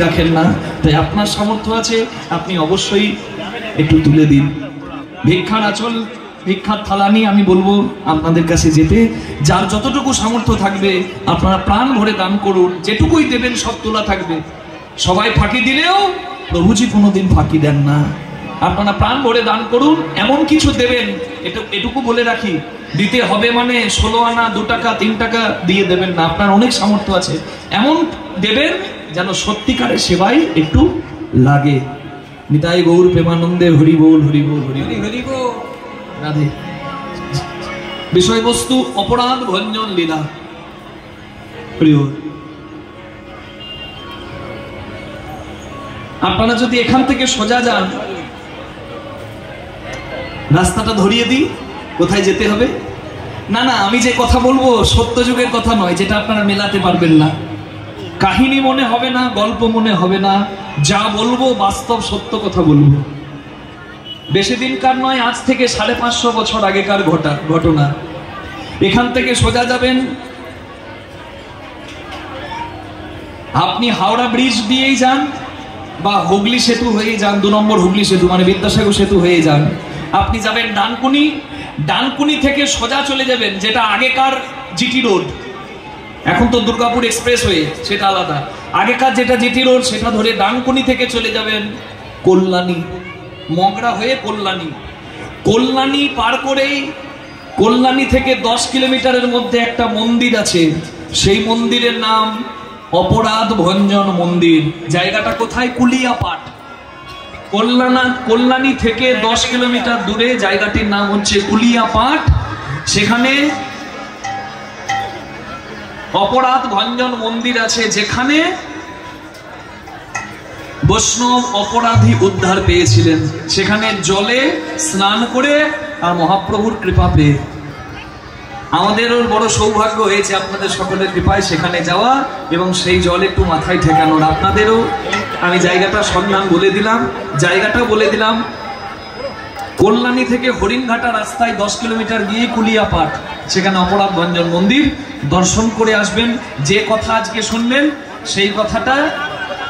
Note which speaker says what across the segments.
Speaker 1: রাখেন না, তাই আপনার সামর্থ্য আছে আপনি অবশ্যই একটু তুলে দিন। ভিক্ষার আঁচল, ভিক্ষার থালা নিয়ে আমি বলবো আপনাদের কাছে যেতে। যার যতটুকু সামর্থ্য থাকবে আপনারা প্রাণ ভরে দান করুন, যেটুকুই দেবেন সব তোলা থাকবে। সবাই ফাঁকি দিলেও প্রভুজি কোনোদিন ফাঁকি দেন না। আপনারা প্রাণ ভরে দান করুন, এমন কিছু দেবেন, এটুকু বলে রাখি, দিতে হবে মানে 16 আনা 2 টাকা 3 টাকা দিয়ে দেবেন না। আপনার অনেক সামর্থ্য আছে, এমন দেবেন যেন সত্যিকারের সেবায় একটু লাগে। নিতাই গৌর প্রেমানন্দে হরি বল হরি বল হরি হরি বল রাধে। বিষয়বস্তু অপরাধ ভঞ্জন লীলা। হরি বল। আপনারা যদি এখান থেকে সোজা যান, রাস্তাটা ধরিয়ে দিই কোথায় যেতে হবে। না না, আমি যে কথা বলবো সত্য যুগের কথা নয়, যেটা আপনারা মেলাতে পারবেন না। কাহিনী মনে হবে না, গল্প মনে হবে না, যা বলবো বাস্তব সত্য কথা বলবো। বেশি দিনকার নয়, আজ থেকে 550 বছর আগেকার ঘটনা। এখান থেকে সোজা যাবেন, আপনি হাওড়া ব্রিজ দিয়েই যান বা হুগলি সেতু হয়ে যান, 2 নম্বর হুগলি সেতু মানে বিদ্যাসাগর সেতু হয়ে যান। আপনি যাবেন ডানকুনি, ডানকুনি থেকে সোজা চলে যাবেন, যেটা আগেকার জিটি রোড, এখন তো দুর্গাপুর এক্সপ্রেস হয়ে, সেটা আলাদা। আগেকার যেটা জিটি রোড সেটা ধরে ডানকুনি থেকে চলে যাবেন কল্যাণী, মগরা হয়ে কল্যাণী। কল্যাণী পার করেই কল্যাণী থেকে 10 কিলোমিটারের মধ্যে একটা মন্দির আছে, সেই মন্দিরের নাম অপরাধ ভঞ্জন মন্দির। জায়গাটা কোথায়? কুলিয়াপাট। কল্যাণী থেকে 10 কিলোমিটার দূরে জায়গাটির নাম হচ্ছে কুলিয়াপাট। সেখানে অপরাধ ভঞ্জন মন্দির আছে, যেখানে বৈষ্ণব অপরাধী উদ্ধার পেয়েছিলেন। সেখানে জলে স্নান করে আর মহাপ্রভুর কৃপা পেয়ে আমাদেরও বড় সৌভাগ্য হয়েছে আপনাদের সকলের কৃপায় সেখানে যাওয়া এবং সেই জল একটু মাথায় ঠেকানোর। আপনাদেরও আমি জায়গাটার সন্ধান বলে দিলাম, জায়গাটা বলে দিলাম। কল্যাণী থেকে হরিণঘাটা রাস্তায় 10 কিলোমিটার গিয়ে কুলিয়াপাট, সেখানে অপরাধ ভঞ্জন মন্দির দর্শন করে আসবেন। যে কথা আজকে শুনবেন সেই কথাটা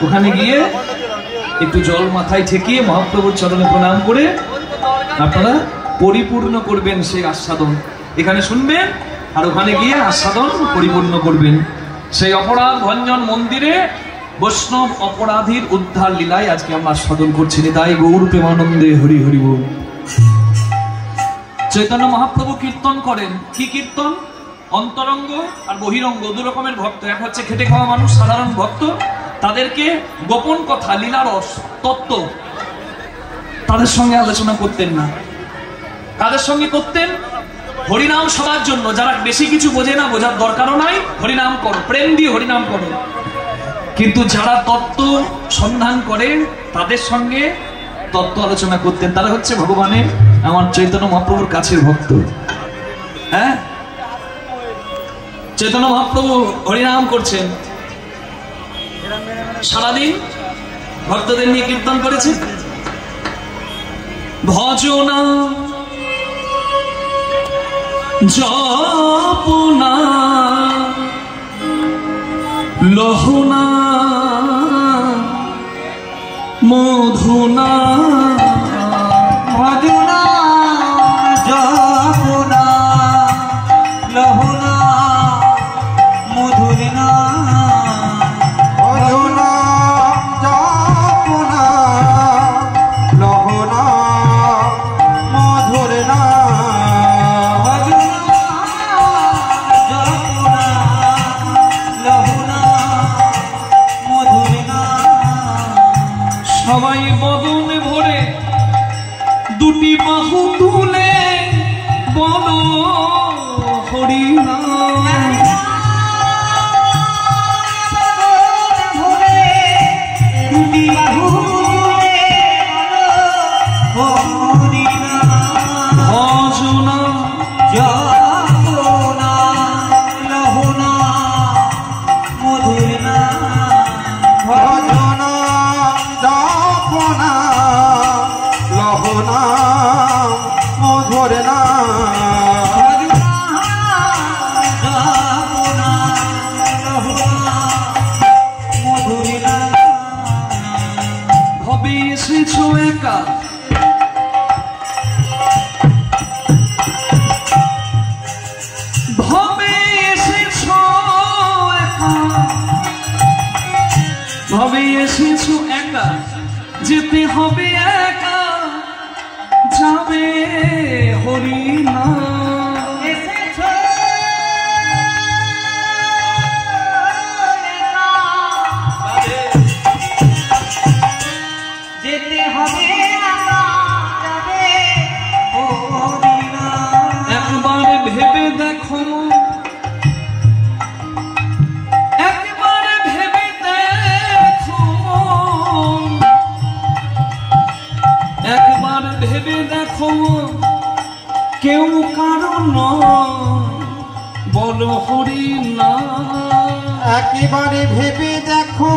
Speaker 1: ওখানে গিয়ে একটু জল মাথায় ঠেকিয়ে মহাপ্রভুর চরণে প্রণাম করে আপনারা পরিপূর্ণ করবেন সেই আস্বাদন। এখানে শুনবেন আর ওখানে গিয়ে আস্বাদন পরিপূর্ণ করবেন। সেই অপরাধ ভঞ্জন মন্দিরে বৈষ্ণব অপরাধীর উদ্ধার লীলায় আজকে আমরা আস্বাদন করছি। তাই গৌর প্রেমানন্দে হরি হরি বল। চৈতন্য মহাপ্রভু কীর্তন করেন। কি কীর্তন? অন্তরঙ্গ আর বহিরঙ্গ 2 রকমের ভক্ত। এক হচ্ছে খেটে খাওয়া মানুষ, সাধারণ ভক্ত, তাদেরকে গোপন কথা, লীলারস, তত্ত্ব তাদের সঙ্গে আলোচনা করতেন না। কাদের সঙ্গে করতেন? হরিনাম সবার জন্য, যারা বেশি কিছু বোঝে না, বোঝার দরকারও নাই, হরিনাম করো, প্রেম দিয়ে হরিনাম করো। কিন্তু যারা তত্ত্ব সন্ধান করে তাদের সঙ্গে তত্ত্ব আলোচনা করতেন। তারা হচ্ছে ভগবানের, আমার চৈতন্য মহাপ্রভুর কাছের ভক্ত। হ্যাঁ, চৈতন্য মহাপ্রভু হরিনাম করছেন, সারাদিন ভক্তদের নিয়ে কীর্তন করেছে। ভজনা জপনা লহনা মধুনা,
Speaker 2: ভজনা জপনা লহনা মধুনা, ভজনা জপনা লহনা মধুনা,
Speaker 1: সবাই বদন এসেছো একা, ভবে এসেছো একা, ভবে এসেছো একা, যেতে হবে একা, যাবে হরিনা। একবার ভেবে দেখো, একবার ভেবে দেখো, একবার ভেবে দেখো, কেউ কারণ বলো হরি না।
Speaker 2: একেবারে ভেবে দেখো,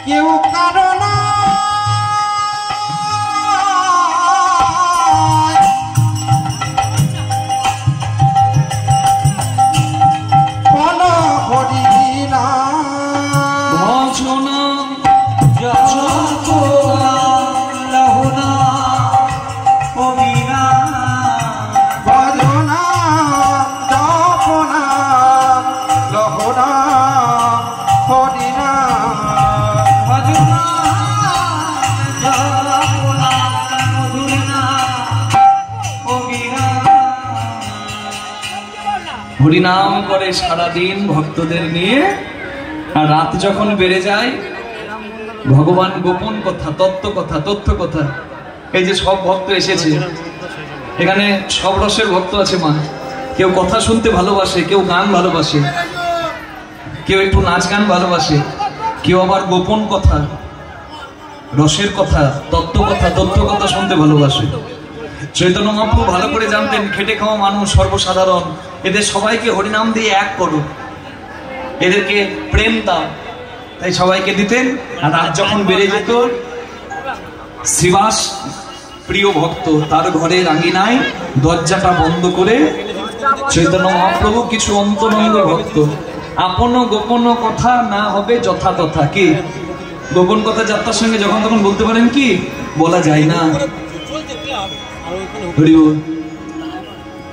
Speaker 2: কেউ কারণ বলো হরি না।
Speaker 1: ভজনা
Speaker 2: লহুনা অবিনা, ভজনা জপনা লহুনা হরিনা, ভজনা জপনা মধুরনা অবিনা।
Speaker 1: হরিনাম করে সারাদিন ভক্তদের নিয়ে, আর রাত যখন বেড়ে যায় ভগবান গোপন কথা, তত্ত্ব কথা, তথ্য কথা। এই যে সব ভক্ত এসেছে, এখানে সব রসের ভক্ত আছে মা। কেউ কথা শুনতে ভালোবাসে, কেউ গান ভালোবাসে, কেউ একটু নাচ গান ভালোবাসে, কেউ আবার গোপন কথা, রসের কথা, তত্ত্ব কথা, তথ্য কথা শুনতে ভালোবাসে। চৈতন্য মহাপ্রভু ভালো করে জানতেন খেটে খাওয়া মানুষ সর্বসাধারণ, এদের সবাইকে হরিনাম দিয়ে এক করো, এদেরকে প্রেম দাও, তাই সবাইকে দিতেন। আর রাত যখন বেড়ে যেত, শ্রীবাস প্রিয় ভক্ত তার ঘরের আঙিনায় দরজাটা বন্ধ করে চৈতন্য মহাপ্রভু কিছু অন্তরঙ্গ ভক্ত, আপন গোপন কথা না হবে যথা তথা। কি গোপন কথা যাত্রার সঙ্গে যখন তখন বলতে পারেন, কি বলা যায় না,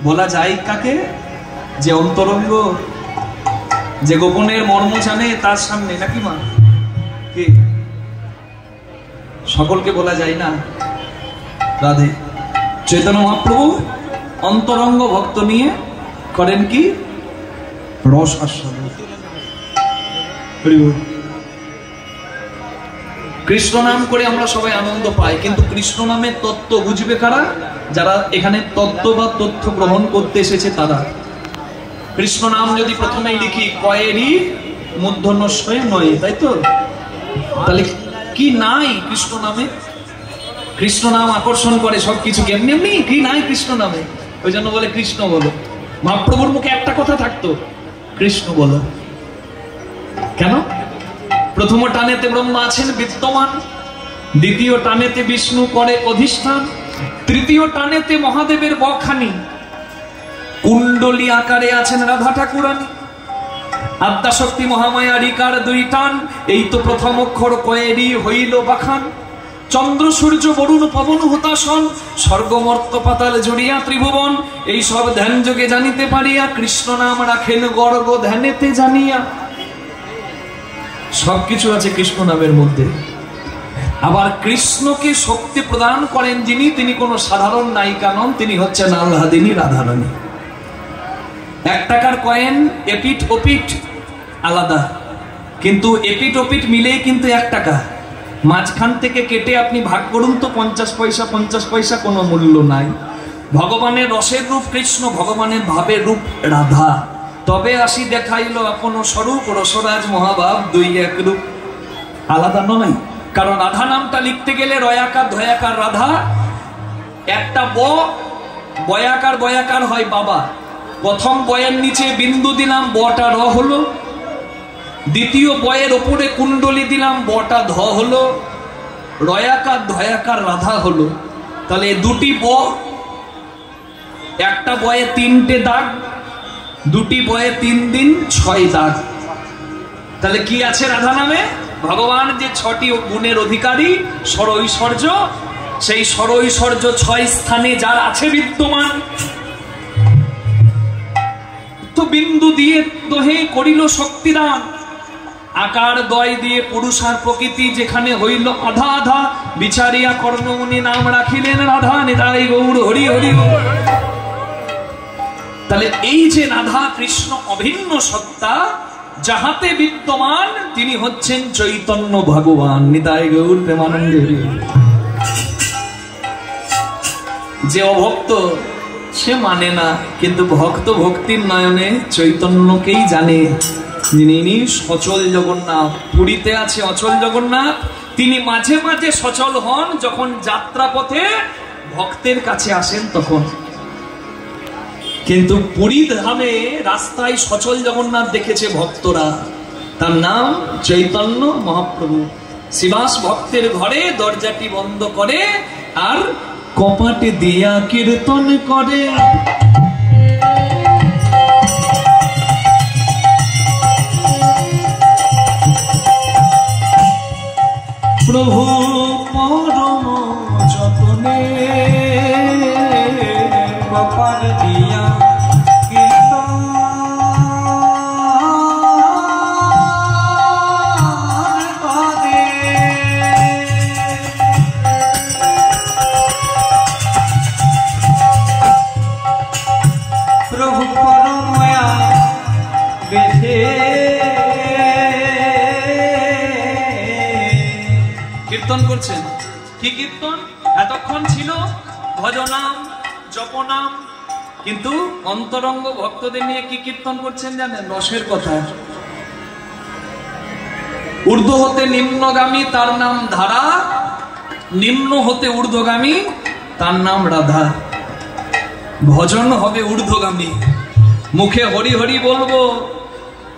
Speaker 1: বলা যায় কাকে? যে অন্তরঙ্গ, যে গোপনের মর্ম জানে তার সামনে, নাকি মা? কি সকলকে বলা যায় না? রাধে। চৈতন্য মহাপ্রভু অন্তরঙ্গ ভক্ত নিয়ে করেন কি? রস আস্বাদন। কৃষ্ণ নাম করে আমরা সবাই আনন্দ পাই, কিন্তু কৃষ্ণ নামের তত্ত্ব বুঝবে কারা? যারা এখানে তত্ত্ব বা তথ্য গ্রহণ করতে এসেছে তারা। কৃষ্ণ নাম যদি প্রথমেই লিখি কয়েরই মূর্ধন্যস্বয়ে নয়, তাই তো? তাহলে কি নাই কৃষ্ণ নামে? কৃষ্ণ নাম আকর্ষণ করে সবকিছুকে, এমনি এমনি কি নাই কৃষ্ণ নামে? ওই জন্য বলে কৃষ্ণ বলো। মহাপ্রভুর মুখে একটা কথা থাকতো, কৃষ্ণ বলো। কেন? প্রথম টানেতে ব্রহ্মা আছেন বিদ্যমান, দ্বিতীয় টানেতে বিষ্ণু করে অধিষ্ঠান, তৃতীয় টানেতে মহাদেবের বখানি, কুণ্ডলী আকারে আছেন রাধা ঠাকুরানী, আদ্যাশক্তি মহামায়া রিকার দুই টান, এই তো প্রথম অক্ষর কয়েরই হইল বাখান। চন্দ্র সূর্য বরুণ পবন হুতাসন, স্বর্গমর্ত পাতাল জড়িয়া ত্রিভুবন, এই সব ধ্যান যোগে জানিতে পারিয়া, কৃষ্ণ নাম রাখেন গর্গ ধ্যানেতে জানিয়া। সবকিছু আছে কৃষ্ণ নামের মধ্যে। আবার কৃষ্ণকে শক্তি প্রদান করেন যিনি, তিনি কোন সাধারণ নায়িকা নন, তিনি হচ্ছেন আহ্লাদিনী রাধারানী। 1 টাকার কয়েন এপিট ওপিট আলাদা, কিন্তু এপিট ওপিট মিলেই কিন্তু 1 টাকা। মাঝখান থেকে কেটে আপনি ভাগ করুন তো 50 পয়সা 50 পয়সা, কোনো মূল্য নাই। ভগবানের রসের রূপ কৃষ্ণ, ভগবানের ভাবের রূপ রাধা। তবে আসি দেখাইল আপন স্বরূপ, রসরাজ মহাভাব দুই এক রূপ। আলাদা নয়, কারণ রাধা নামটা লিখতে গেলে রয়াকার ধয়াকার রাধা, একটা বয়াকার বয়াকার হয় বাবা। প্রথম বয়ের নিচে বিন্দু দিলাম, বটা র হলো। দ্বিতীয় বয়ের ওপরে কুণ্ডলী দিলাম, বটা ধ হলো। রয়াকার ধয়াকার রাধা হলো। তাহলে দুটি ব একটা বয়ে 3টে দাগ, 2টি বয়ে 3 দিন 6 দাগ। তাহলে কি আছে রাধা নামে? ভগবান যে 6টি গুণের অধিকারী, ষড়ৈশ্বর্য, সেই ষড়ৈশ্বর্য 6 স্থানে যার আছে বিদ্যমান। তো বিন্দু দিয়ে দোহে করিল শক্তিদান, আকার দয় দিয়ে পুরুষ আর প্রকৃতি যেখানে হইল আধা আধা, বিচারিয়া কর্ণমুনি নাম রাখিলেন রাধা নিতাই গৌর হরি হরি। তাহলে এই যে রাধা কৃষ্ণ অভিন্ন সত্তা যাহাতে বিদ্যমান, তিনি হচ্ছেন চৈতন্য ভগবান নিতাই গৌর প্রেমানন্দ। যে অভক্ত সে মানে না, কিন্তু ভক্ত ভক্তির নয়নে চৈতন্যকেই জানে। যিনি সচল জগন্নাথ, পুরীতে আছে অচল জগন্নাথ, তিনি মাঝে মাঝে সচল হন যখন যাত্রা পথে ভক্তের কাছে আসেন তখন। কিন্তু পুরী ধামে রাস্তায় সচল জগন্নাথ দেখেছে ভক্তরা, তার নাম চৈতন্য মহাপ্রভু। শিবাস ভক্তের ঘরে দরজাটি বন্ধ করে আর কপাটে দিয়া কীর্তন করে। প্রভু পরম যতনে
Speaker 2: কপাট দিয়া কীর্তন করে। প্রভু পরময়া বেঁধে
Speaker 1: কীর্তন করছেন। কি কীর্তন? এতক্ষণ ছিল ভজনাম জপনাম, কিন্তু অন্তরঙ্গ ভক্তদের নিয়ে কি কীর্তন করছেন জানেন? রসের কথা। ঊর্ধ্ব হতে নিম্নগামী তার নাম ধারা, নিম্ন হতে ঊর্ধ্বগামী তার নাম রাধা। ভজন হবে ঊর্ধ্বগামী, মুখে হরি হরি বলবো,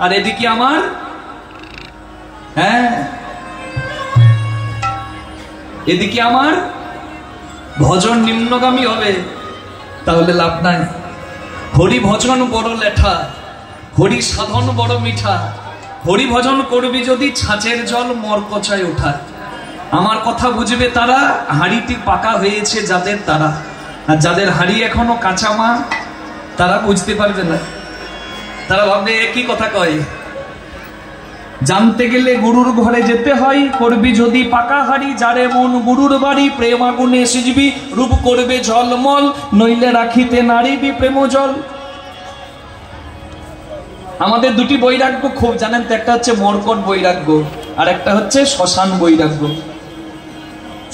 Speaker 1: আর এদিকে আমার এদিকে আমার ভজন নিম্নগামী হবে, তাহলে লাভ নাই। হরি ভজন বড় লেঠা, হরি সাধন বড় মিঠা। হরি ভজন করবি যদি ছাঁচের জল মরকচায় ওঠা। আমার কথা বুঝবে তারা, হাঁড়িটি পাকা হয়েছে যাদের তারা, আর যাদের হাঁড়ি এখনো কাঁচা মা তারা বুঝতে পারবে না। তারা ভাববে একই কথা কয়। জানতে গেলে গুরুর ঘরে যেতে হয়, করবি যদি পাকা হাড়ি, যারে মন গুরুর বাড়ি, প্রেম আগুনে সিজবি, রূপ করবে ঝলমল, নইলে রাখিতে নারিবি প্রেম জল। আমাদের দুটি বৈরাগ্য খুব জানেন তো, একটা হচ্ছে মর্কট বৈরাগ্য আর একটা হচ্ছে শ্মশান বৈরাগ্য।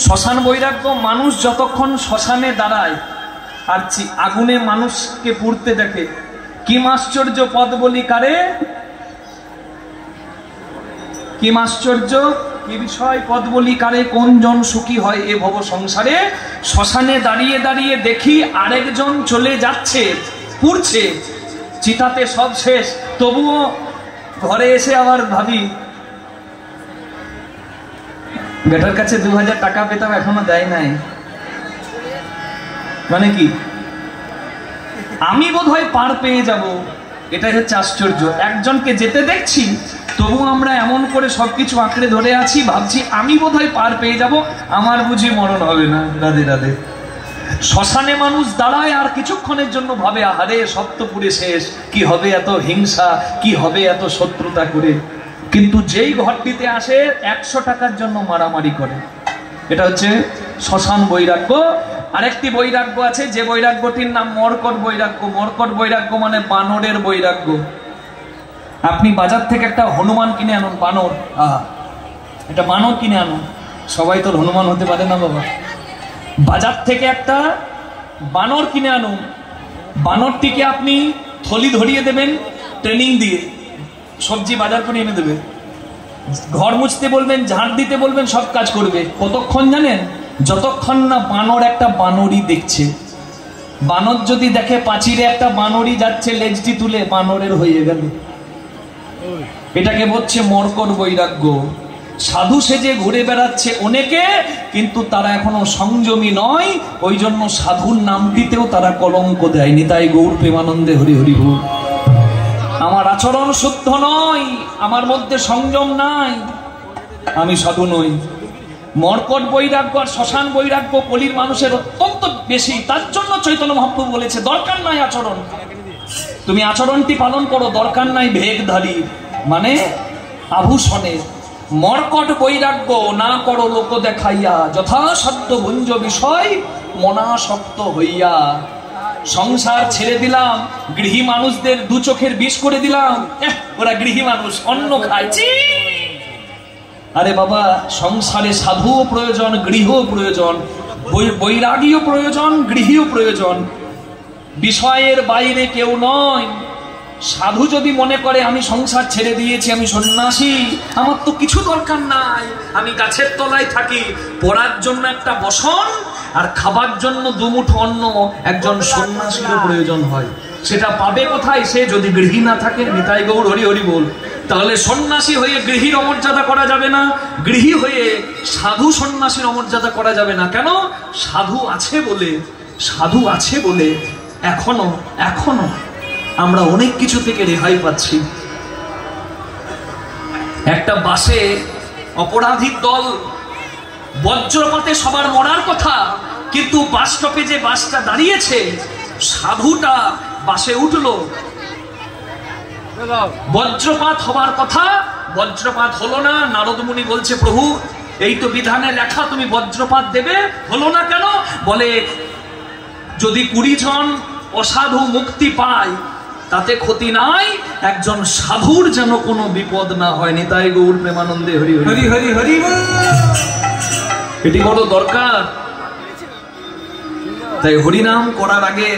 Speaker 1: শ্মশান বৈরাগ্য, মানুষ যতক্ষণ শ্মশানে দাঁড়ায় আর আগুনে মানুষকে পুড়তে দেখে, কি আশ্চর্য পদ বলি কারে, কি আশ্চর্য কি বিষয় পদ বলি কারে, কোন জন সুখী হয় এ ভব সংসারে। শ্মশানে দাঁড়িয়ে দাঁড়িয়ে দেখি আরেকজন চলে যাচ্ছে, পুড়ছে, চিতাতে সব শেষ, তবুও ঘরে এসে আবার ভাবি বেটার কাছে 2000 টাকা পেতাম, এখনো দেয় নাই। মানে কি আমি বোধহয় পার পেয়ে যাব, এটাই হচ্ছে আশ্চর্য। একজনকে যেতে দেখছি, তবু আমরা এমন করে সবকিছু আঁকড়ে ধরে আছি, ভাবছি আমি বোধহয় পার পেয়ে যাব, আমার বুঝি মরণ হবে না। রাধে রাধে। শ্মশানে মানুষ দাঁড়ায় আর কিছুক্ষণের জন্য ভাবে, আহারে সব তো পুড়ে শেষ, কি হবে এত হিংসা, কি হবে এত শত্রুতা করে। কিন্তু যেই ঘরটিতে আসে 100 টাকার জন্য মারামারি করে। এটা হচ্ছে শ্মশান বৈরাগ্য। আরেকটি বৈরাগ্য আছে, যে বৈরাগ্যটির নাম মর্কট বৈরাগ্য। মর্কট বৈরাগ্য মানে বানরের বৈরাগ্য। আপনি বাজার থেকে একটা হনুমান কিনে আনুন, বানর, এটা বানর কিনে আনুন। সবাই তো হনুমান হতে পারে না বাবা। বাজার থেকে একটা বানর কিনে আনুন, বানরটিকে আপনি থলি ধরিয়ে দেবেন ট্রেনিং দিয়ে, সবজি বাজার করে এনে দেবে, ঘর মুছতে বলবেন, ঝাড় দিতে বলবেন, সব কাজ করবে। কতক্ষণ জানেন? যতক্ষণ না বানর একটা বানরই দেখছে। বানর যদি দেখে পাঁচিরে একটা বানরই যাচ্ছে, লেজটি তুলে বানরের হয়ে গেল। এটাকে বলছে মর্কট বৈরাগ্য। সাধু সেজে ঘুরে বেড়াচ্ছে অনেকে, কিন্তু তারা এখনো সংযমী নয়, ওই জন্য সাধুর নামটিতেও তারা কলঙ্ক দেয়নি। তাই গৌর প্রেমানন্দে হরি হরি বল। আমার আচরণ শুদ্ধ নয়, আমার মধ্যে সংযম নাই, আমি সাধু নই। মর্কট বৈরাগ্য আর শ্মশান বৈরাগ্য কলির মানুষের অত্যন্ত বেশি, তার জন্য চৈতন্য মহাপ্রভু বলেছে দরকার নাই আচরণ, তুমি আচরণটি পালন করো, দরকার নাই ভেগধারী মানে আভূষণের। মর্কট বৈরাগ্য না করো লোক দেখাইয়া, যথাসাধ্য ভুঞ্জ বিষয় মনাসক্ত হইয়া। সংসার ছেড়ে দিলাম, গৃহী মানুষদের দু চোখের বিষ করে দিলাম, ওরা গৃহী মানুষ অন্ন খাইছি। আরে বাবা, সংসারে সাধুও প্রয়োজন, গৃহ প্রয়োজন, বৈরাগীও প্রয়োজন, গৃহীও প্রয়োজন, বিষয়ের বাইরে কেউ নয়। সাধু যদি মনে করে আমি সংসার ছেড়ে দিয়েছি, আমি সন্ন্যাসী, আমার তো কিছু দরকার নাই, আমি গাছের তলায় থাকি, পড়ার জন্য একটা বসন আর খাবার জন্য দুমুঠো অন্ন একজন সন্ন্যাসীরও প্রয়োজন হয়। সেটা পাবে কোথায়? সে যদি গৃহী না থাকে। নিতাই গৌর হরি হরি বল। তাহলে সন্ন্যাসী হয়ে গৃহীর অমর্যাদা করা যাবে না, গৃহী হয়ে সাধু সন্ন্যাসীর অমর্যাদা করা যাবে না। কেন? সাধু আছে বলে, সাধু আছে বলে এখনো এখনো আমরা অনেক কিছু থেকে রেহাই পাচ্ছি। একটা বাসে অপরাধীর দল, বজ্রপাতে সবার মরার কথা, কিন্তু বাস স্টপে যে বাসটা দাঁড়িয়েছে, সাধুটা বাসে উঠলো। বজ্রপাত হবার কথা, বজ্রপাত হলো না। নারদ মুনি বলছে প্রভু এই তো বিধানে লেখা, তুমি বজ্রপাত দেবে, হলো না কেন? বলে যদি 20 জন অসাধু মুক্তি পায় তাতে ক্ষতি নাই, একজন সাধুর যেন কোনো বিপদ না হয়। নিতাই গৌর প্রেমানন্দে হরি হরি হরি হরি। এটি বড় দরকার। তাই হরিনাম করার আগে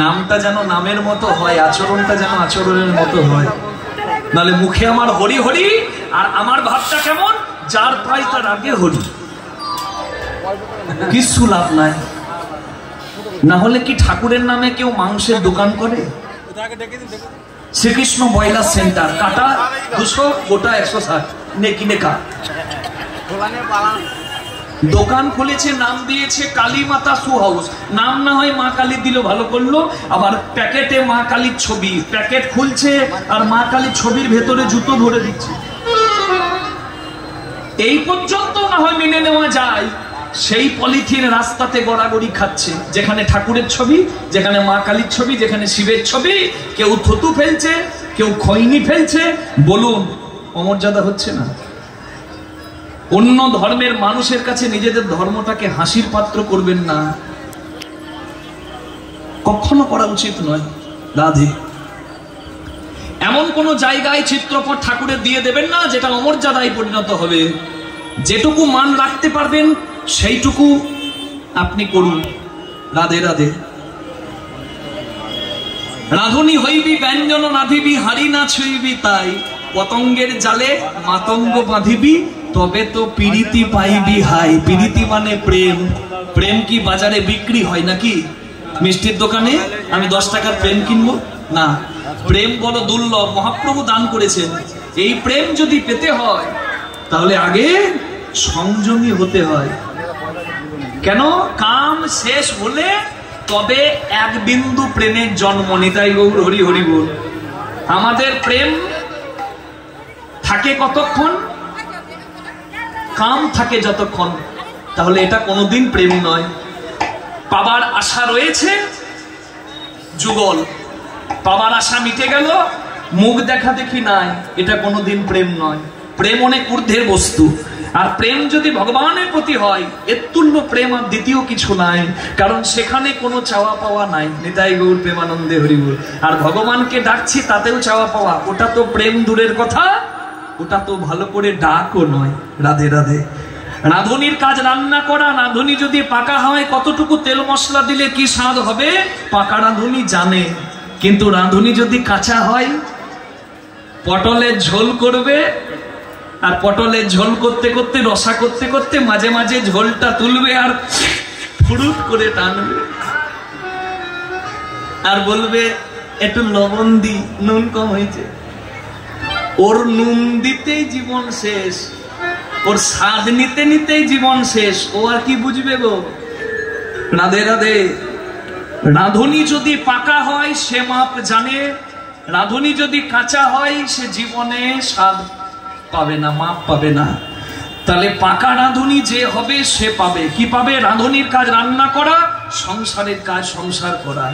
Speaker 1: নামটা যেন নামের মতো হয়, আচরণটা যেন আচরণের মতো হয়। নাহলে মুখে আমার হরি হরি আর আমার ভাবটা কেমন, যার পাই তার আগে হরি, কিছু লাভ নাই। না হলে কি ঠাকুরের নামে কেউ মাংসের দোকান করে? শ্রীকৃষ্ণ ব্রয়লার সেন্টার, কাটা 200, গোটা 160, নেকি নেকা দোকান খুলেছে, নাম দিয়েছে কালী মাতা সু হাউস। নাম না হয় মা কালী দিল, ভালো করলো, আবার প্যাকেটে মা কালীর ছবি, প্যাকেট খুলছে আর মা কালীর ছবির ভেতরে জুতো ভরে দিচ্ছে। এই পর্যন্ত না হয় মেনে নেওয়া যায়, সেই পলিথিন রাস্তাতে গড়াগড়ি খাচ্ছে, যেখানে ঠাকুরের ছবি, যেখানে মা কালীর ছবি, যেখানে শিবের ছবি, কেউ থুতু ফেলছে, কেউ খৈনি ফেলছে। বলুন অমর্যাদা হচ্ছে না? অন্য ধর্মের মানুষের কাছে নিজেদের ধর্মটাকে হাসির পাত্র করবেন না, কখনো করা উচিত নয়। রাধে। এমন কোন জায়গায় চিত্রপট ঠাকুরের দিয়ে দেবেন না যেটা অমর্যাদায় পরিণত হবে। যেটুকু মান রাখতে পারবেন সেইটুকু আপনি করুন। রাধে রাধে। রাধুনি হইবি ব্যঞ্জন নাধিবি, হারি না ছুইবি তাই, পতঙ্গের জালে মাতঙ্গ বাঁধিবি, তবে তো প্রীতি পাইবি হাই। প্রীতি মানে প্রেম। প্রেম কি বাজারে বিক্রি হয় নাকি? মিষ্টির দোকানে আমি 10 টাকার প্রেম কিনবো না। প্রেম বড় দুর্লভ, মহাপ্রভু দান করেছেন। এই প্রেম যদি পেতে হয় তাহলে আগে সংযমী হতে হয়। কেন? কাম শেষ হলে তবে এক বিন্দু প্রেমের জন্ম। নিতাই গৌর হরি হরি বল। আমাদের প্রেম থাকে কতক্ষণ? কাম থাকে যতক্ষণ। তাহলে এটা কোনোদিন প্রেম নয়। পাবার আশা রয়েছে, যুগল। পাবার আশা মিটে গেল, মুখ দেখা দেখি নাই, এটা কোনোদিন প্রেম নয়। প্রেম অনেক ঊর্ধ্বের বস্তু। আর প্রেম যদি ভগবানের প্রতি হয়, এর তুল্য প্রেম আর দ্বিতীয় কিছু নাই, কারণ সেখানে কোনো চাওয়া পাওয়া নাই। নিতাই গৌর প্রেমানন্দে হরি বল। আর ভগবানকে ডাকছি তাতেও চাওয়া পাওয়া, ওটা তো প্রেম দূরের কথা, ওটা তো ভালো করে ডাকও নয়। রাধে রাধে। রাঁধুনির কাজ রান্না করা। রাঁধুনি যদি পাকা হয়, কতটুকু তেল মশলা দিলে কি স্বাদ হবে পাকা রাঁধুনি জানে। কিন্তু রাঁধুনি যদি কাঁচা হয়, পটলের ঝোল করবে, আর পটলের ঝোল করতে করতে, রসা করতে করতে মাঝে মাঝে ঝোলটা তুলবে আর ফুরুট করে টানবে, আর বলবে একটু লবণ দি, নুন কম হয়েছে। ওর নুন দিতেই জীবন শেষ, ওর স্বাদ নিতে নিতেই জীবন শেষ, ও আর কি বুঝবে গো। রাধে রাধে। রাঁধুনি যদি পাকা হয় সে মাপ জানে, রাঁধুনি যদি কাঁচা হয় সে জীবনে স্বাদ পাবে না, মাপ পাবে না। তাহলে পাকা রাঁধুনি যে হবে সে পাবে কি পাবে? রাঁধুনির কাজ রান্না করা, সংসারের কাজ সংসার করা।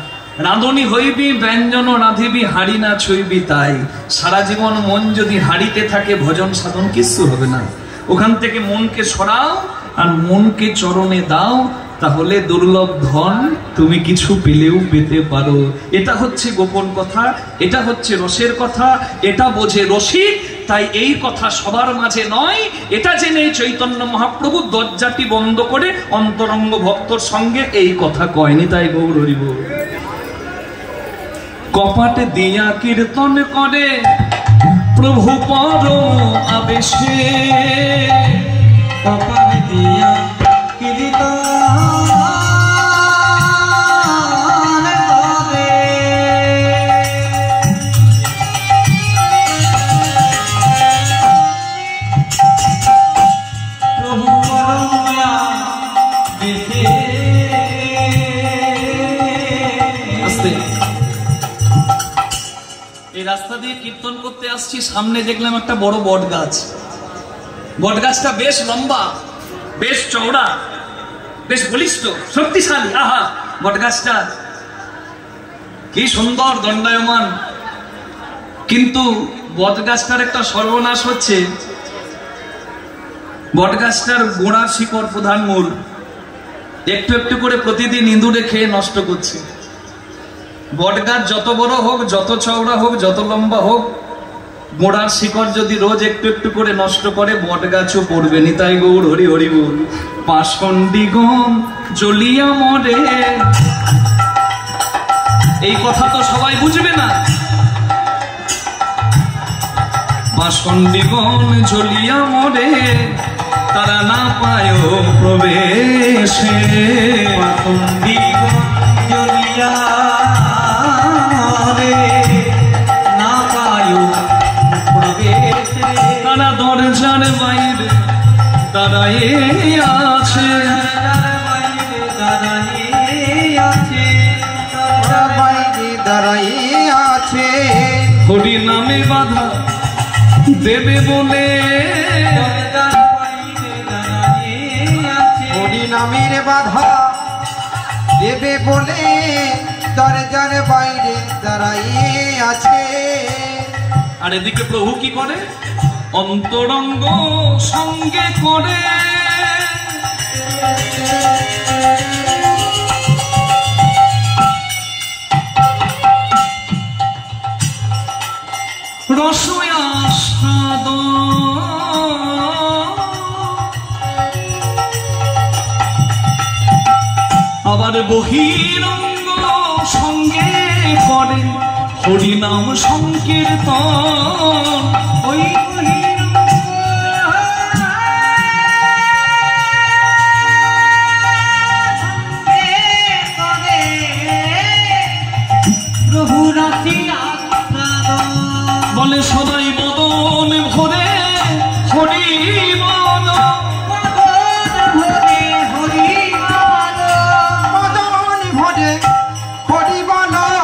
Speaker 1: রাঁধুনি হইবি ব্যঞ্জন রাঁধিবি, হাড়ি না ছুঁইবি তাই। সারা জীবন মন যদি হাড়িতে থাকে ভজন সাধন কিছু হবে না। ওখান থেকে মনকে সরাও আর মনকে চরণে দাও, তাহলে দুর্লভ ধন তুমি কিছু পেলেও পেতে পারো। এটা হচ্ছে গোপন কথা, এটা হচ্ছে রসের কথা, এটা বোঝে রসিক। তাই এই কথা সবার মাঝে নয়, এটা জেনে চৈতন্য মহাপ্রভু দরজাটি বন্ধ করে অন্তরঙ্গ ভক্তর সঙ্গে এই কথা কয়নি। তাই গৌর হরি বল। কপাট দিয়া কীর্তন করে প্রভু পর আবেশে,
Speaker 2: কপাট দিয়া কীর্তন
Speaker 1: রাস্তা দিয়ে কীর্তন করতে আসছি, সামনে দেখলাম একটা বড় বট গাছ। বট গাছটা বেশ লম্বা, বেশ চওড়া, বেশ বলিষ্ঠ, শক্তিশালী। আহা, বট গাছটা কি সুন্দর দণ্ডায়মান। কিন্তু বট গাছটার একটা সর্বনাশ হচ্ছে, বট গাছটার গোড়ার শিকড় প্রধান মূল একটু একটু করে প্রতিদিন ইঁদুরে খেয়ে নষ্ট করছে। বট গাছ যত বড় হোক, যত চওড়া হোক, যত লম্বা হোক, গোড়ার শিকড় যদি রোজ একটু একটু করে নষ্ট করে, বট গাছও পড়বে। নিতাই গৌর হরি হরি বল। পাষণ্ডী গম জ্বলিয়া মরে, এই কথা তো সবাই বুঝবে না। পাষণ্ডী গম জ্বলিয়া মরে, তারা না পায় প্রবেশে।
Speaker 2: পাষণ্ডী গম জ্বলিয়া
Speaker 1: তারা দরজার বাইরে দাঁড়ায়ে আছে, হরি নামে বাধা দেবে বলে,
Speaker 3: হরি নামের বাধা দেবে বলে দরজার বাইরে দাঁড়াইয়ে আছে।
Speaker 1: আর এদিকে প্রভু কি করে? অন্তরঙ্গ সঙ্গে করে রসয়াস্বাদ, আবার বহিরঙ্গ সঙ্গে করে হরিনাম সংকীর্তন। ওই
Speaker 2: প্রভু রাতি
Speaker 1: বলে সদাই বদন ভরে হরি বল,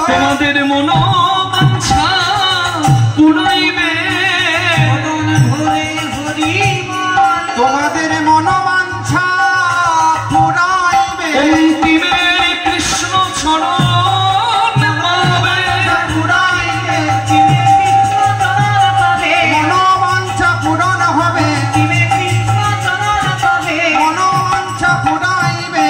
Speaker 1: তোমাদের মনোবাঞ্ছা পুরাইবে,
Speaker 3: তোমাদের মনোবাঞ্ছা পুরাইবে।
Speaker 1: অন্তিমের কৃষ্ণ চরণ পাবে,
Speaker 3: মনোবাঞ্ছা পূরণ হবে, মনোবাঞ্ছা পুরাইবে।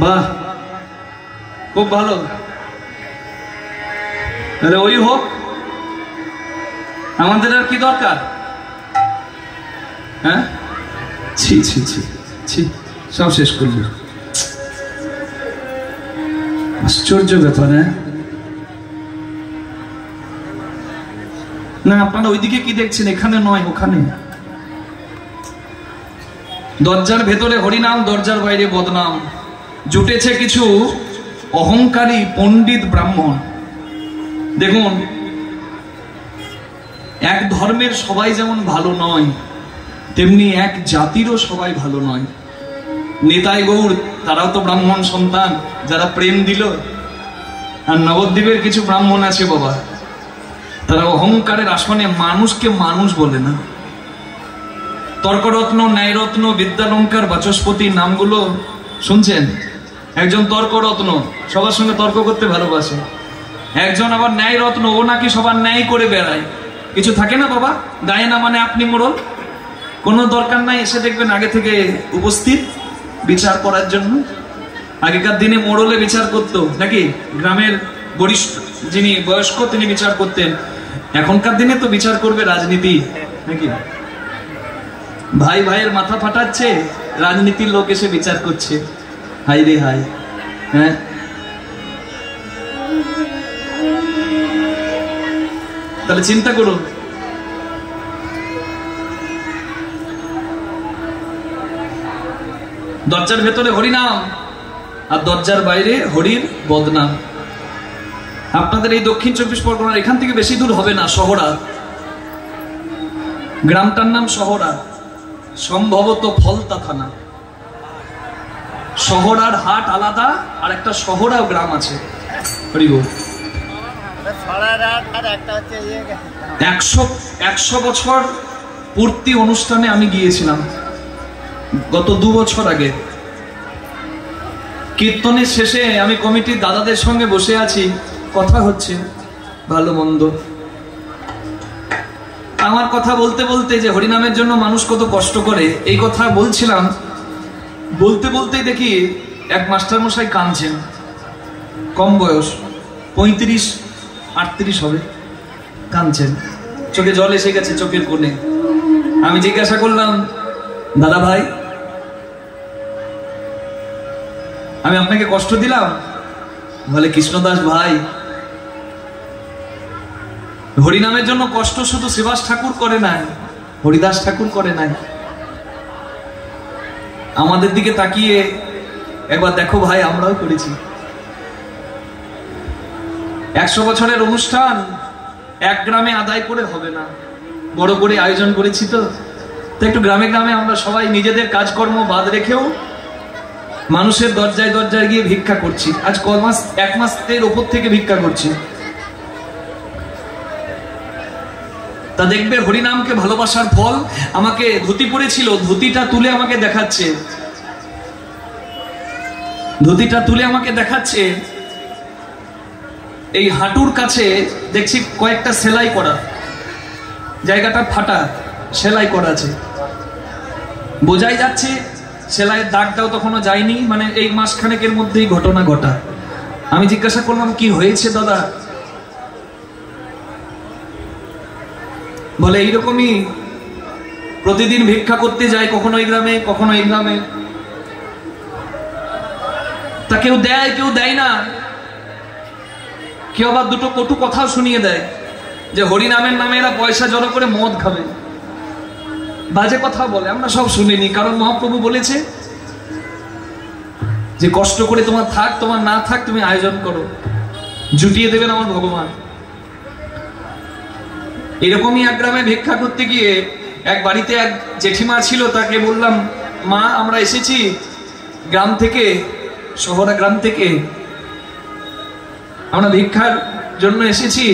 Speaker 1: বাহ, খুব ভালো। তাহলে ওই হোক, আমাদের আর কি দরকার? হ্যাঁ, ছি ছি ছি ছি, সব শেষ করল। আশ্চর্য ব্যাপার। হ্যাঁ, না আপনারা ওইদিকে কি দেখছেন? এখানে নয়, ওখানে। দরজার ভেতরে হরিনাম, দরজার বাইরে বদনাম। জুটেছে কিছু অহংকারী পণ্ডিত ব্রাহ্মণ। দেখুন, এক ধর্মের সবাই যেমন ভালো নয়, তেমনি এক জাতিরও সবাই ভালো নয়। নিতাই গৌর তারাও তো ব্রাহ্মণ সন্তান, যারা প্রেম দিল। আর নবদ্বীপের কিছু ব্রাহ্মণ আছে বাবা, তারা অহংকারের আসনে মানুষকে মানুষ বলে না। তর্করত্ন, ন্যায়রত্ন, বিদ্যালঙ্কার, বাচস্পতি নামগুলো শুনছেন? একজন তর্করত্ন, সবার সঙ্গে তর্ক করতে ভালোবাসে। একজন আবার ন্যায়রত্ন, ও নাকি সবার ন্যায় করে বেড়ায়। কিছু থাকে না বাবা, গায়ে না মানে আপনি মোড়ল, কোনো দরকার নাই, এসে দেখবেন আগে থেকে উপস্থিত বিচার করার জন্য। আগেকার দিনে মোড়লে বিচার করতো নাকি, গ্রামের বরিষ্ঠ যিনি বয়স্ক তিনি বিচার করতেন। এখনকার দিনে তো বিচার করবে রাজনীতি নাকি, ভাই ভাইয়ের মাথা ফাটাচ্ছে, রাজনীতির লোক এসে বিচার করছে। হাই রে হাই। হ্যাঁ, তাহলে চিন্তা করুন, দরজার ভেতরে হরিনাম আর দরজার বাইরে হরির বদনাম। আপনাদের এই দক্ষিণ 24 পরগনার এখান থেকে বেশি দূর হবে না, শহরা, গ্রামটার নাম শহরা, সম্ভবত ফলতা থানা। শহরার হাট আলাদা, আর একটা শহরাও গ্রাম আছে। 100 বছর পূর্তি অনুষ্ঠানে আমি গিয়েছিলাম গত 2 বছর আগে। কীর্তনের শেষে আমি কমিটির দাদাদের সঙ্গে বসে আছি, কথা হচ্ছে ভালো মন্দ। আমার কথা বলতে বলতে যে হরিনামের জন্য মানুষ কত কষ্ট করে এই কথা বলছিলাম, বলতে বলতেই দেখি এক মাস্টার মশাই কাঁদছেন। কম বয়স, 35-38 হবে, কাঁদছেন, চোখে জল এসে গেছে চোখের কোণে। আমি জিজ্ঞাসা করলাম, দাদা ভাই, আমি আপনাকে কষ্ট দিলাম? বলে, কৃষ্ণদাস ভাই, হরিনামের জন্য কষ্ট শুধু শ্রীবাস ঠাকুর করে নাই, হরিদাস ঠাকুর করে নাই। আমাদের দিকে তাকিয়ে একবার দেখো ভাই, আমরাও করেছি। 100 বছরের অনুষ্ঠান এক গ্রামে আদায় করে হবে না, বড় করে আয়োজন করেছি। তো একটু গ্রামে গ্রামে আমরা সবাই নিজেদের কাজকর্ম বাদ রেখেও মানুষের দরজায় দরজায় গিয়ে ভিক্ষা করছি। আজ ক মাস, 1 মাসের ওপর থেকে ভিক্ষা করছি। তা দেখবে হরিনামকে ভালোবাসার ফল। আমাকে ধুতি পরেছিল, ধুতিটা তুলে আমাকে দেখাচ্ছে, ধুতিটা তুলে আমাকে দেখাচ্ছে এই হাঁটুর কাছে দেখছি কয়েকটা সেলাই করা, জায়গাটা ফাটা, সেলাই করা আছে। বোঝাই যাচ্ছে সেলাইয়ের দাগটাও তখনও যায়নি, মানে এই মাসখানেকের মধ্যেই ঘটনা ঘটা। আমি জিজ্ঞাসা করলাম, কি হয়েছে দাদা? বলে, এইরকমই প্রতিদিন ভিক্ষা করতে যায়, কখনো এই গ্রামে কখনো এই গ্রামে। তা কেউ দেয়, কেউ দেয় না, কেউ আবার দুটো কটু কথাও শুনিয়ে দেয় যে হরিনামের নামে এরা পয়সা জড়ো করে মদ খাবে, বাজে কথা বলে। আমরা সব শুনিনি, কারণ মহাপ্রভু বলেছে যে কষ্ট করে তোমার থাক তোমার না থাক তুমি আয়োজন করো, জুটিয়ে দেবেন আমার ভগবান। এরকমই এক গ্রামে ভিক্ষা করতে গিয়ে এক বাড়িতে এক জেঠিমা ছিল, তাকে বললাম, মা আমরা এসেছি গ্রাম থেকে, শহরা গ্রাম থেকে, আমরা ভিক্ষার জন্য এসেছি,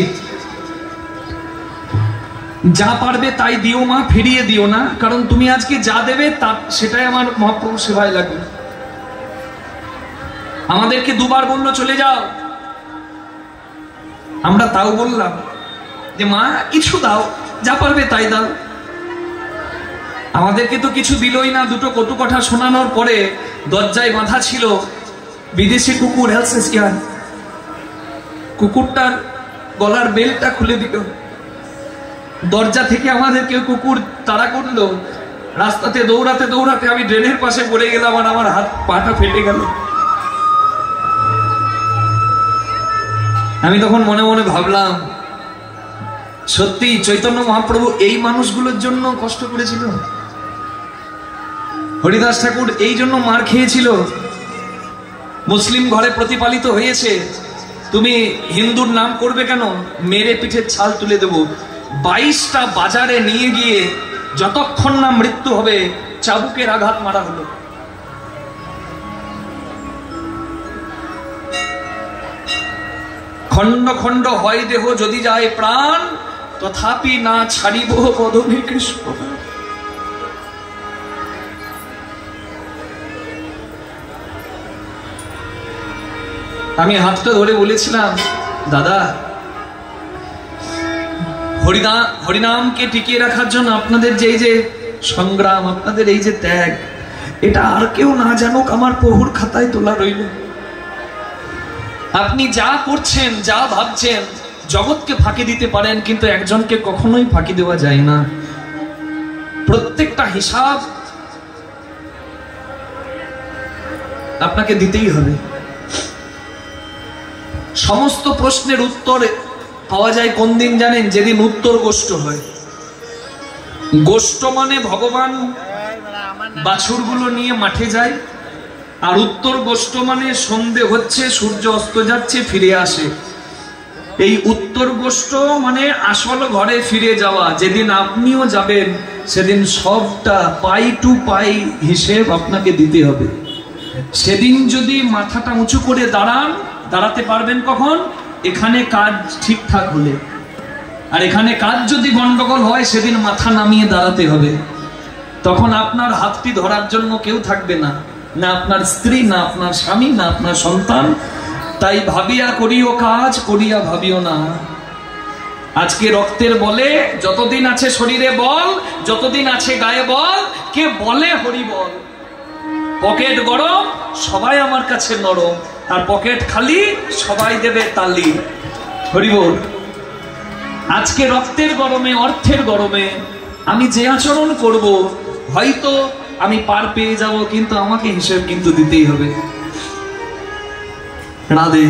Speaker 1: যা পারবে তাই দিও মা, ফিরিয়ে দিও না, কারণ তুমি আজকে যা দেবে তা সেটাই আমার মহাপ্রভু সেবায় লাগবে। আমাদেরকে 2 বার বললো চলে যাও, আমরা তাও বললাম যে মা কিছু দাও, যা পারবে তাই দাও। আমাদেরকে তো কিছু দিলই না। দুটো কটু কথা শোনানোর পরে দরজায় বাঁধা ছিল বিদেশি কুকুর, হেলসেসিয়ান কুকুরটার গলার বেলটা খুলে দিল। দরজা থেকে আমাদেরকে কুকুর তাড়া করলো, রাস্তাতে দৌড়াতে দৌড়াতে আমি ড্রেনের পাশে পড়ে গেলাম, আর আমার হাত পাটা ফেটে গেল। আমি তখন মনে মনে ভাবলাম, সত্যি চৈতন্য মহাপ্রভু এই মানুষগুলোর জন্য কষ্ট করেছিল। হরিদাস ঠাকুর এই জন্য মার খেয়েছিল, মুসলিম ঘরে প্রতিপালিত হয়েছে, তুমি হিন্দুর নাম করবে কেন, মেরে পিঠের ছাল তুলে দেব। 22টা বাজারে নিয়ে গিয়ে যতক্ষণ না মৃত্যু হবে চাবুকের আঘাত মারা হলো। খণ্ড খণ্ড হয় দেহ যদি যায় প্রাণ, তথাপি না ছাড়িব বদনে কৃষ্ণ। আমি হাতটা ধরে বলেছিলাম, দাদা হরিনামকে টিকিয়ে রাখার জন্য আপনাদের যে এই যে সংগ্রাম, আপনাদের এই যে ত্যাগ, এটা আর কেউ না জানুক, আমার প্রভুর খাতায় তোলা রইল। আপনি যা করছেন, যা ভাবছেন, জগৎকে ফাঁকি দিতে পারেন, কিন্তু একজনকে কখনোই ফাঁকি দেওয়া যায় না। প্রত্যেকটা হিসাব আপনাকে দিতেই হবে। সমস্ত প্রশ্নের উত্তর পাওয়া যায় কোন দিন জানেন? যেদিন উত্তর গোষ্ঠ হয়। গোষ্ঠ মানে ভগবান বাছুরগুলো নিয়ে মাঠে যায়, আর উত্তর গোষ্ঠ মানে সন্ধে হচ্ছে, সূর্য অস্ত যাচ্ছে, ফিরে আসে। এই উত্তর গোষ্ঠ মানে আসল ঘরে ফিরে যাওয়া। যেদিন আপনিও যাবেন সেদিন সবটা পাই টু পাই হিসেব আপনাকে দিতে হবে। সেদিন যদি মাথাটা উঁচু করে দাঁড়াতে পারবেন কখন? এখানে কাজ ঠিকঠাক হলে। আর এখানে কাজ যদি গন্ডগোল হয় সেদিন মাথা নামিয়ে দাঁড়াতে হবে। তখন আপনার হাতটি ধরার জন্য কেউ থাকবে না, না আপনার স্ত্রী, না আপনার স্বামী, না আপনার সন্তান। তাই ভাবিয়া করিও কাজ, করিয়া ভাবিও না। আজকে রক্তের বলে যতদিন আছে শরীরে বল, যতদিন আছে গায়ে বল, কে বলে হরি বল। পকেট গরম, সবাই আমার কাছে নরম, আর পকেট খালি, সবাই দেবে তালি। হরি বল। আজকে রক্তের গরমে, অর্থের গরমে আমি যে আচরণ করব, হয়তো আমি পার পেয়ে যাব, কিন্তু আমাকে হিসেব কিন্তু দিতেই হবে। রাধে।